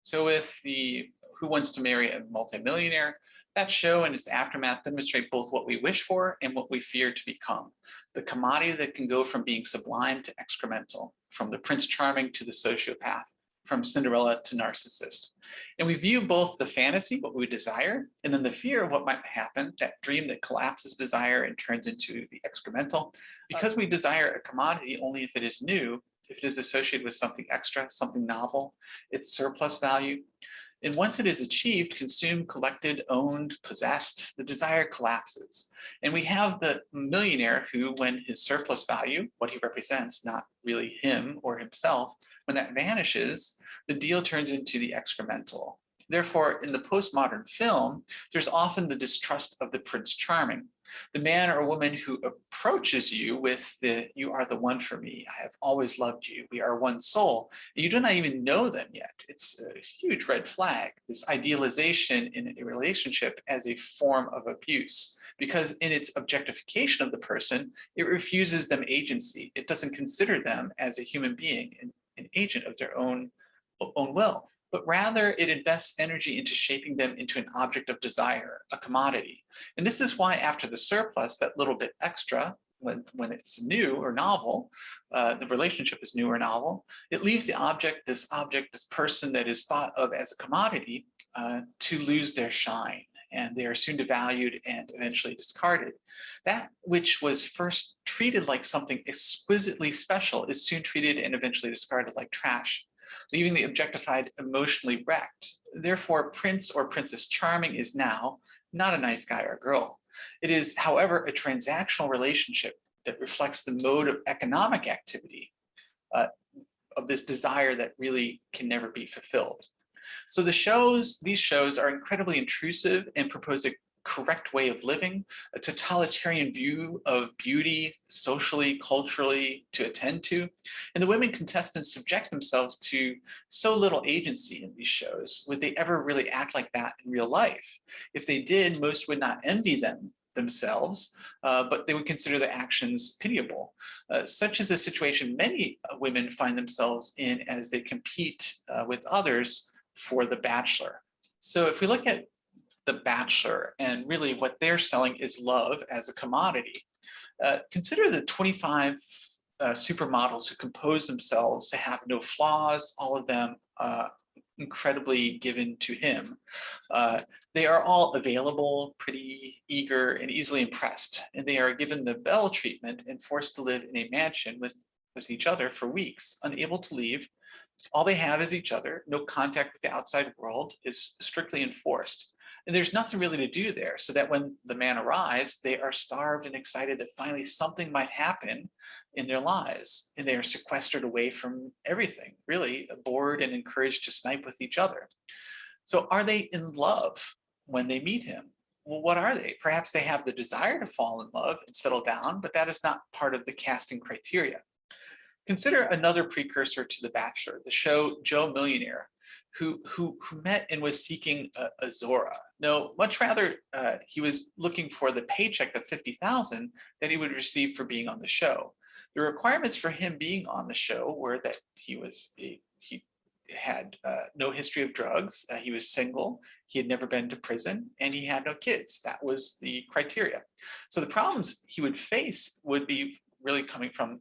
So with the Who Wants to Marry a Multimillionaire, that show and its aftermath demonstrate both what we wish for and what we fear to become. The commodity that can go from being sublime to excremental, from the Prince Charming to the sociopath, from Cinderella to Narcissist. And we view both the fantasy, what we desire, and then the fear of what might happen, that dream that collapses desire and turns into the excremental, because we desire a commodity only if it is new, if it is associated with something extra, something novel, its surplus value. And once it is achieved, consumed, collected, owned, possessed, the desire collapses. And we have the millionaire who, when his surplus value, what he represents, not really him or himself, when that vanishes, the deal turns into the excremental. Therefore, in the postmodern film, there's often the distrust of the Prince Charming, the man or woman who approaches you with the, "You are the one for me. I have always loved you. We are one soul." And you do not even know them yet. It's a huge red flag, this idealization in a relationship as a form of abuse, because in its objectification of the person, it refuses them agency. It doesn't consider them as a human being, an agent of their own will, but rather it invests energy into shaping them into an object of desire, a commodity. And this is why after the surplus, that little bit extra, when it's new or novel, the relationship is new or novel, it leaves the object, this person that is thought of as a commodity, to lose their shine. And they are soon devalued and eventually discarded. That which was first treated like something exquisitely special is soon treated and eventually discarded like trash, leaving the objectified emotionally wrecked. Therefore, Prince or Princess Charming is now not a nice guy or girl. It is, however, a transactional relationship that reflects the mode of economic activity of this desire that really can never be fulfilled. So these shows are incredibly intrusive and propose a correct way of living, a totalitarian view of beauty, socially, culturally, to attend to. And the women contestants subject themselves to so little agency in these shows. Would they ever really act like that in real life? If they did, most would not envy them themselves, but they would consider their actions pitiable. Such is the situation many women find themselves in as they compete with others for the Bachelor. So if we look at the Bachelor and really what they're selling is love as a commodity, consider the 25 supermodels who compose themselves to have no flaws, all of them incredibly given to him. They are all available, pretty, eager, and easily impressed, and they are given the Belle treatment and forced to live in a mansion with each other for weeks, unable to leave. All they have is each other. No contact with the outside world is strictly enforced. And there's nothing really to do there, so that when the man arrives, they are starved and excited that finally something might happen in their lives. And they are sequestered away from everything, really, bored and encouraged to snipe with each other. So are they in love when they meet him? Well, what are they? Perhaps they have the desire to fall in love and settle down, but that is not part of the casting criteria. Consider another precursor to The Bachelor, the show Joe Millionaire, who met and was seeking a Zora. No, much rather, he was looking for the paycheck of $50,000 that he would receive for being on the show. The requirements for him being on the show were that he had no history of drugs, he was single, he had never been to prison, and he had no kids. That was the criteria. So the problems he would face would be really coming from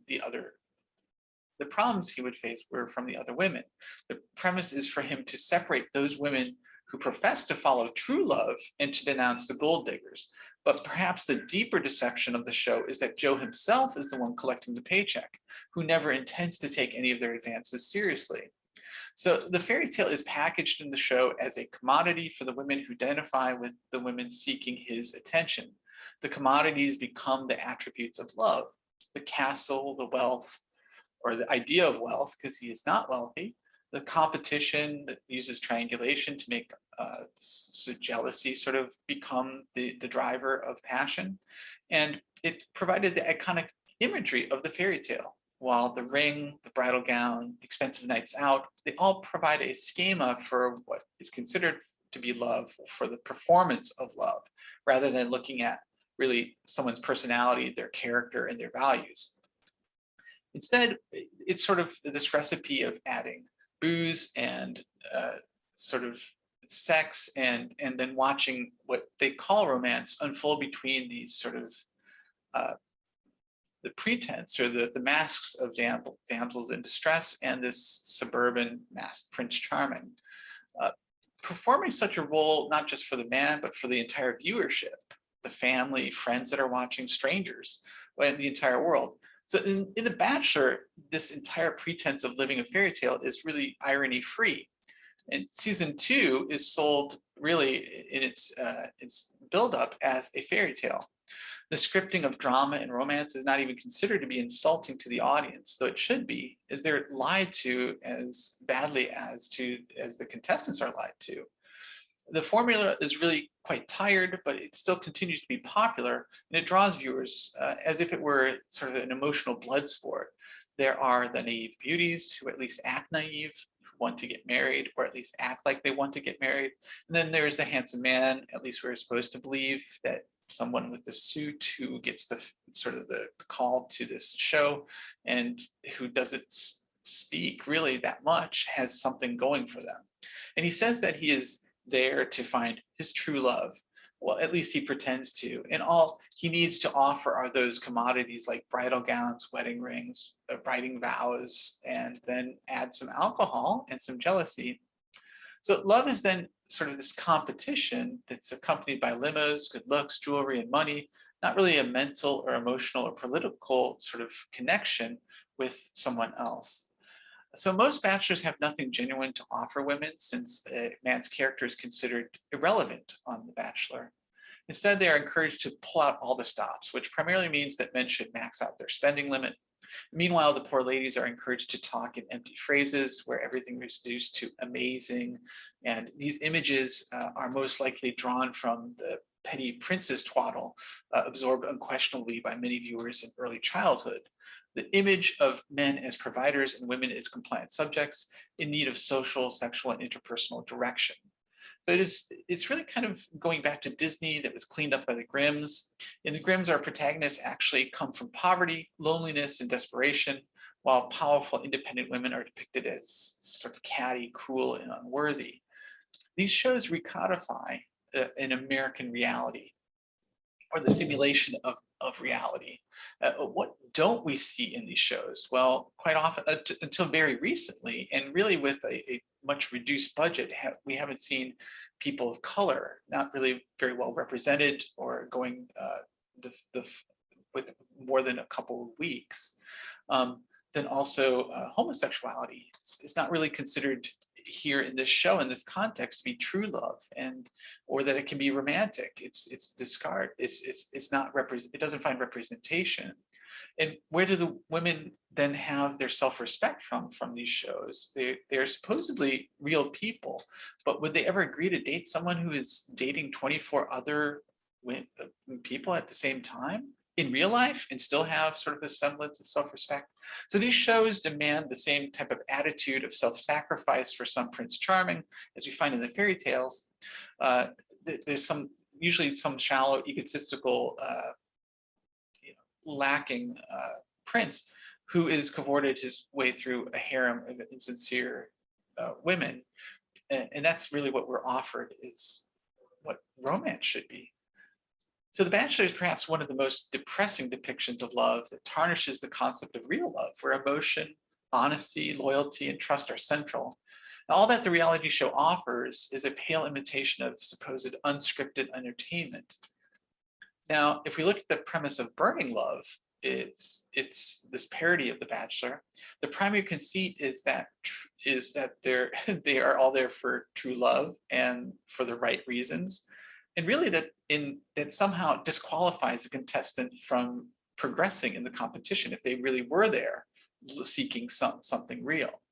the problems he would face were from the other women. The premise is for him to separate those women who profess to follow true love and to denounce the gold diggers. But perhaps the deeper deception of the show is that Joe himself is the one collecting the paycheck, who never intends to take any of their advances seriously. So the fairy tale is packaged in the show as a commodity for the women who identify with the women seeking his attention. The commodities become the attributes of love: the castle, the wealth, or the idea of wealth, because he is not wealthy, the competition that uses triangulation to make jealousy sort of become the driver of passion. And it provided the iconic imagery of the fairy tale. While the ring, the bridal gown, expensive nights out, they all provide a schema for what is considered to be love, for the performance of love, rather than looking at really someone's personality, their character, and their values. Instead, it's sort of this recipe of adding booze and sort of sex and then watching what they call romance unfold between these sort of the pretense or the masks of damsels in distress and this suburban masked Prince Charming. Performing such a role, not just for the man, but for the entire viewership, the family, friends that are watching, strangers, and the entire world. So in The Bachelor, this entire pretense of living a fairy tale is really irony free. And season 2 is sold really in its buildup as a fairy tale. The scripting of drama and romance is not even considered to be insulting to the audience, though it should be, as they're lied to as badly as the contestants are lied to. The formula is really quite tired, but it still continues to be popular, and it draws viewers as if it were sort of an emotional blood sport. There are the naive beauties who at least act naive, who want to get married, or at least act like they want to get married. And then there's the handsome man, at least we're supposed to believe that someone with the suit who gets the sort of the call to this show and who doesn't speak really that much, has something going for them. And he says that he is there to find his true love. Well, at least he pretends to. And all he needs to offer are those commodities like bridal gowns, wedding rings, writing vows, and then add some alcohol and some jealousy. So love is then sort of this competition that's accompanied by limos, good looks, jewelry, and money, not really a mental or emotional or political sort of connection with someone else. So most bachelors have nothing genuine to offer women, since a man's character is considered irrelevant on The Bachelor. Instead, they are encouraged to pull out all the stops, which primarily means that men should max out their spending limit. Meanwhile, the poor ladies are encouraged to talk in empty phrases where everything is reduced to amazing. And these images are most likely drawn from the petty princess twaddle, absorbed unquestionably by many viewers in early childhood. The image of men as providers and women as compliant subjects in need of social, sexual, and interpersonal direction. So it's really kind of going back to Disney that was cleaned up by the Grimms. In the Grimms, our protagonists actually come from poverty, loneliness, and desperation, while powerful, independent women are depicted as sort of catty, cruel, and unworthy. These shows recodify an American reality, or the simulation of reality. What don't we see in these shows? Well, quite often, until very recently, and really with a much reduced budget, we haven't seen people of color not really very well represented or going with more than a couple of weeks. Then also homosexuality is not really considered here in this show, in this context, to be true love, or that it can be romantic. It's discard. It's not it doesn't find representation. And where do the women then have their self-respect from these shows? They're supposedly real people, but would they ever agree to date someone who is dating 24 other people at the same time in real life and still have sort of a semblance of self-respect? So these shows demand the same type of attitude of self-sacrifice for some Prince Charming as we find in the fairy tales. There's usually some shallow, egotistical, lacking prince who is cavorted his way through a harem of insincere women. And that's really what we're offered, is what romance should be. So The Bachelor is perhaps one of the most depressing depictions of love that tarnishes the concept of real love, where emotion, honesty, loyalty, and trust are central. And all that the reality show offers is a pale imitation of supposed unscripted entertainment. Now, if we look at the premise of Burning Love, it's this parody of The Bachelor. The primary conceit is that they are all there for true love and for the right reasons, and really that somehow disqualifies a contestant from progressing in the competition if they really were there seeking something real.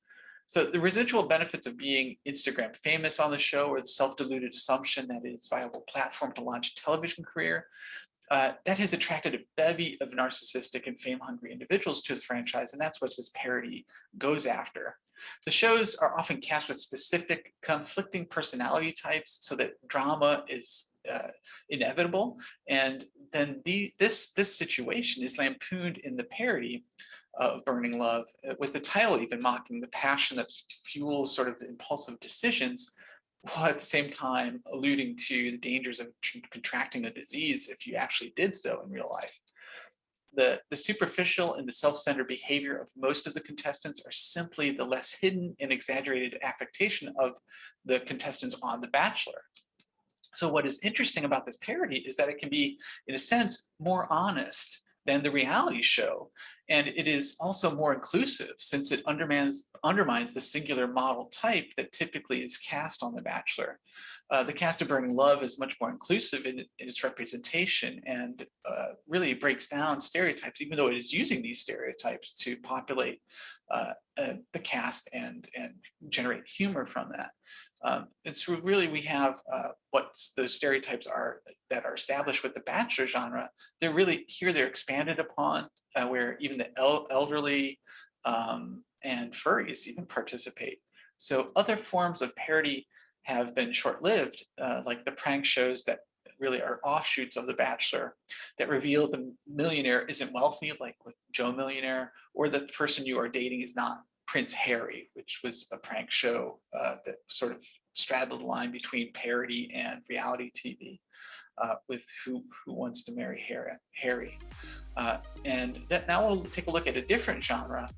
So the residual benefits of being Instagram famous on the show, or the self-deluded assumption that it's a viable platform to launch a television career, that has attracted a bevy of narcissistic and fame-hungry individuals to the franchise, and that's what this parody goes after. The shows are often cast with specific conflicting personality types so that drama is inevitable, and then this situation is lampooned in the parody of Burning Love, with the title even mocking the passion that fuels sort of the impulsive decisions while at the same time alluding to the dangers of contracting a disease if you actually did so in real life. The superficial and the self-centered behavior of most of the contestants are simply the less hidden and exaggerated affectation of the contestants on The Bachelor. So what is interesting about this parody is that it can be, in a sense, more honest than the reality show. And it is also more inclusive since it undermines the singular model type that typically is cast on The Bachelor. The cast of Burning Love is much more inclusive in its representation and really breaks down stereotypes, even though it is using these stereotypes to populate the cast and generate humor from that. It's really, we have what those stereotypes are that are established with the Bachelor genre. They're really here, they're expanded upon, where even the elderly and furries even participate. So other forms of parody have been short-lived, like the prank shows that really are offshoots of The Bachelor that reveal the millionaire isn't wealthy, like with Joe Millionaire, or the person you are dating is not Prince Harry, which was a prank show that sort of straddled the line between parody and reality TV, with Who Wants to Marry Harry. And that now we'll take a look at a different genre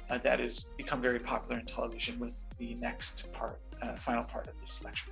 that has become very popular in television with the next part, final part of this lecture.